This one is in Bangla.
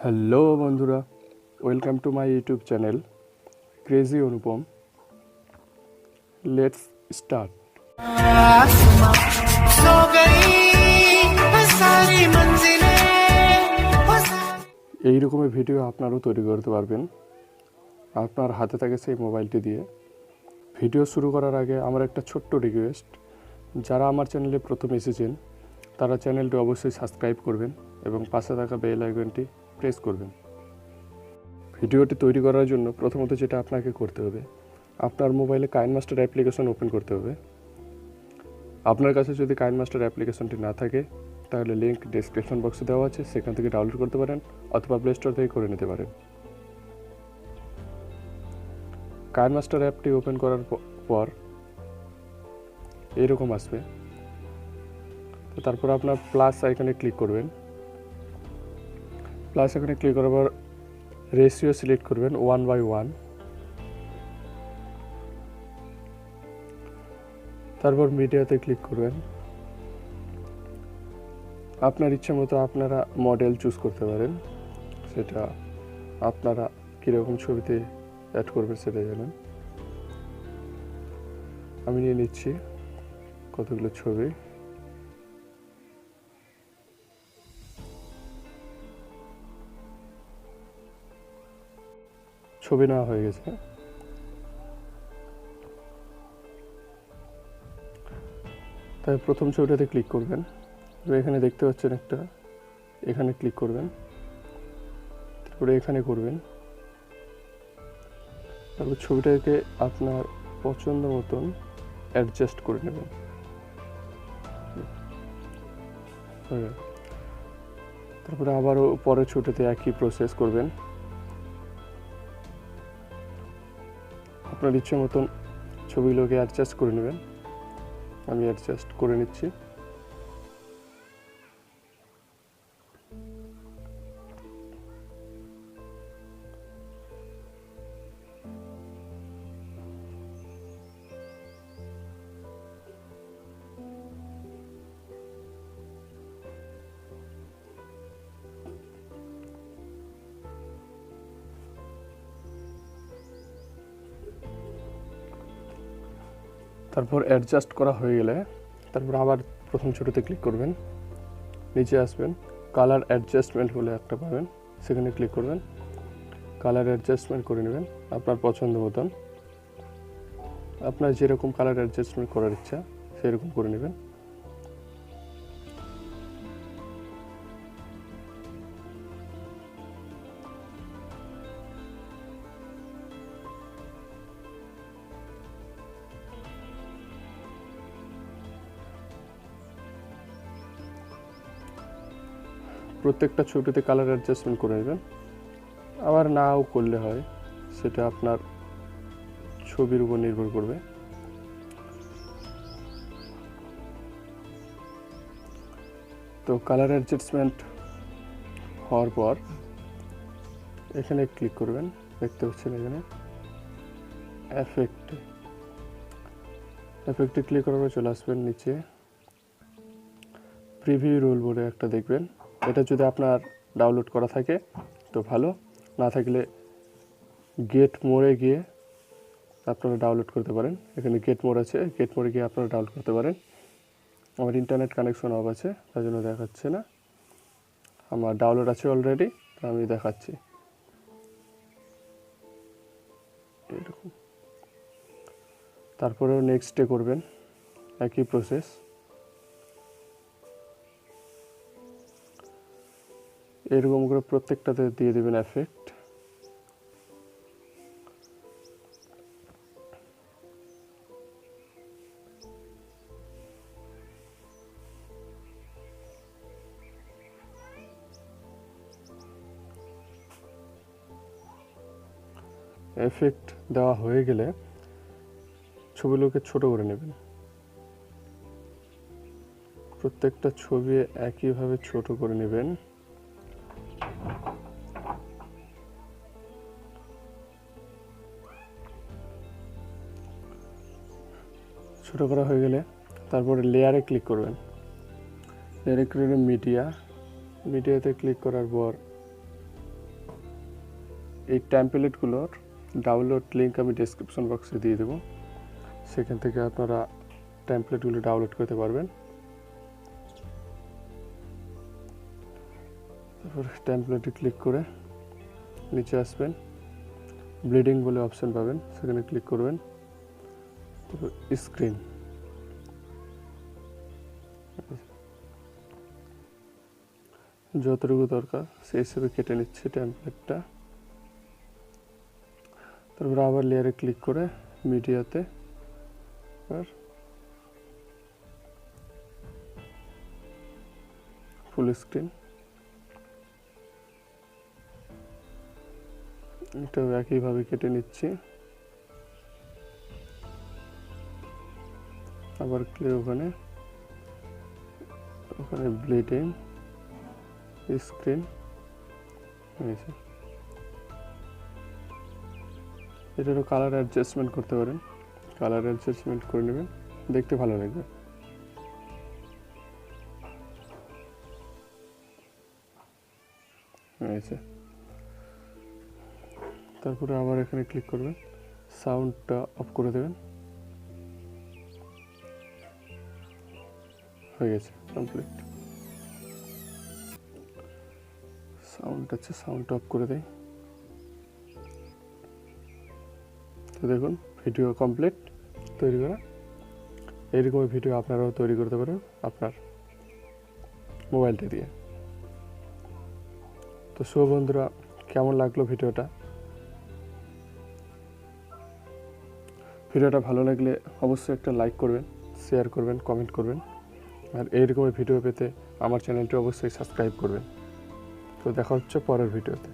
হ্যালো বন্ধুরা, welcome to my YouTube channel crazy Anupam. Let's start. এই রকমের ভিডিও আপনারাও তৈরি করতে পারবেন আপনার হাতে থাকে সেই মোবাইলটি দিয়ে। ভিডিও শুরু করার আগে আমার একটা ছোট্ট রিকোয়েস্ট, যারা আমার চ্যানেলে প্রথম এসেছেন তারা চ্যানেলটি অবশ্যই সাবস্ক্রাইব করবেন এবং পাশে থাকা বেল আইকনটি প্রেস করবেন। ভিডিওটি তৈরি করার জন্য প্রথমত যেটা আপনাকে করতে হবে, আপনার মোবাইলে কাইনমাস্টার অ্যাপ্লিকেশন ওপেন করতে হবে। আপনার কাছে যদি কাইনমাস্টার অ্যাপ্লিকেশনটি না থাকে তাহলে লিঙ্ক ডেসক্রিপশন বক্সে দেওয়া আছে, সেখান থেকে ডাউনলোড করতে পারেন অথবা প্লে স্টোর থেকে করে নিতে পারেন। কাইনমাস্টার অ্যাপটি ওপেন করার পর এরকম আসবে। তো তারপর আপনার প্লাস আইকনে ক্লিক করবেন। প্লাস আইকনে ক্লিক করার পর রেশিও সিলেক্ট করবেন 1:1। তারপর মিডিয়াতে ক্লিক করবেন। আপনার ইচ্ছে মতো আপনারা মডেল চুজ করতে পারেন, সেটা আপনারা কীরকম ছবিতে অ্যাড করবেন সেটা জানেন। আমি নিয়ে নিচ্ছি কতগুলো ছবি। ছবি নেওয়া হয়ে গেছে। তাই প্রথম ছবিটাতে ক্লিক করবেন। এখানে দেখতে পাচ্ছেন একটা, এখানে ক্লিক করবেন, তারপরে এখানে করবেন। তারপর ছবিটাকে আপনার পছন্দ মতন অ্যাডজাস্ট করে নেবেন। তারপরে আবারও পরের ছবিটাতে একই প্রসেস করবেন। আপনার ইচ্ছে মতন ছবিগুলোকে অ্যাডজাস্ট করে নেবেন। আমি অ্যাডজাস্ট করে নিচ্ছি। তারপর অ্যাডজাস্ট করা হয়ে গেলে তারপর আবার প্রথম ছবিতে ক্লিক করবেন, নিচে আসবেন, কালার অ্যাডজাস্টমেন্ট বলে একটা পাবেন, সেখানে ক্লিক করবেন। কালার অ্যাডজাস্টমেন্ট করে নেবেন আপনার পছন্দ মতন। আপনার যেরকম কালার অ্যাডজাস্টমেন্ট করার ইচ্ছা সেরকম করে নেবেন। প্রত্যেকটা ছবিতে কালার অ্যাডজাস্টমেন্ট করে নেবেন। আবার নাও করলে হয়, সেটা আপনার ছবির উপর নির্ভর করবে। তো কালার অ্যাডজাস্টমেন্ট হওয়ার পর এখানে ক্লিক করবেন। দেখতে পাচ্ছেন এখানে এফেক্টে ক্লিক করার পর চলে আসবেন নিচে, প্রিভিউ রোল বলে একটা দেখবেন। এটা যদি আপনার ডাউনলোড করা থাকে তো ভালো, না থাকলে গেট মোড়ে গিয়ে আপনারা ডাউনলোড করতে পারেন। এখানে গেট মোড আছে, গেট মোড়ে গিয়ে আপনারা ডাউনলোড করতে পারেন। আমার ইন্টারনেট কানেকশন অফ আছে, তার জন্য দেখাচ্ছে না। আমার ডাউনলোড আছে অলরেডি, আমি দেখাচ্ছি। এরকম তারপরেও নেক্সটে করবেন, একই প্রসেস। এরকম করে প্রত্যেকটাতে দিয়ে দেবেন এফেক্ট। এফেক্ট দেওয়া হয়ে গেলে ছবিগুলোকে ছোট করে নেবেন। প্রত্যেকটা ছবি একইভাবে ছোট করে নেবেন। ছোট করা হয়ে গেলে তারপরে লেয়ারে ক্লিক করবেন। লেয়ারে ক্লিক করে মিডিয়াতে ক্লিক করার পর এই টেমপ্লেটগুলোর ডাউনলোড লিঙ্ক আমি ডেসক্রিপশন বক্সে দিয়ে দেবো, সেখান থেকে আপনারা টেমপ্লেটগুলো ডাউনলোড করতে পারবেন। তারপর টেমপ্লেটে ক্লিক করে নিচে আসবেন, ব্লিডিং বলে অপশান পাবেন, সেখানে ক্লিক করবেন। তারপর স্ক্রিন, যতটুকু দরকার সেই হিসেবে কেটে নিচ্ছে টেমপ্লেটটা। তারপর আবার লেয়ারে ক্লিক করে মিডিয়াতে ফুল স্ক্রিন, এটাও একইভাবে কেটে নিচ্ছি। আবার ক্লিক ওখানে ব্লিডিং স্ক্রিন হয়েছে। এটারও কালার অ্যাডজাস্টমেন্ট করতে পারেন, কালার অ্যাডজাস্টমেন্ট করে নেবেন, দেখতে ভালো লাগবে। হয়েছে। তারপরে আবার এখানে ক্লিক করবেন, সাউন্ডটা অফ করে দেবেন, হয়ে গেছে কমপ্লিট। সাউন্ডটা অফ করে দেয়। তো দেখুন ভিডিও কমপ্লিট তৈরি করা। এইরকম ভিডিও আপনারাও তৈরি করতে পারেন আপনার মোবাইলটা দিয়ে। তো সো বন্ধুরা, কেমন লাগলো ভিডিওটা? ভিডিওটা ভালো লাগলে অবশ্যই একটা লাইক করবেন, শেয়ার করবেন, কমেন্ট করবেন। আর এইরকমের ভিডিও পেতে আমার চ্যানেলটি অবশ্যই সাবস্ক্রাইব করবেন। তো দেখা হচ্ছে পরের ভিডিওতে।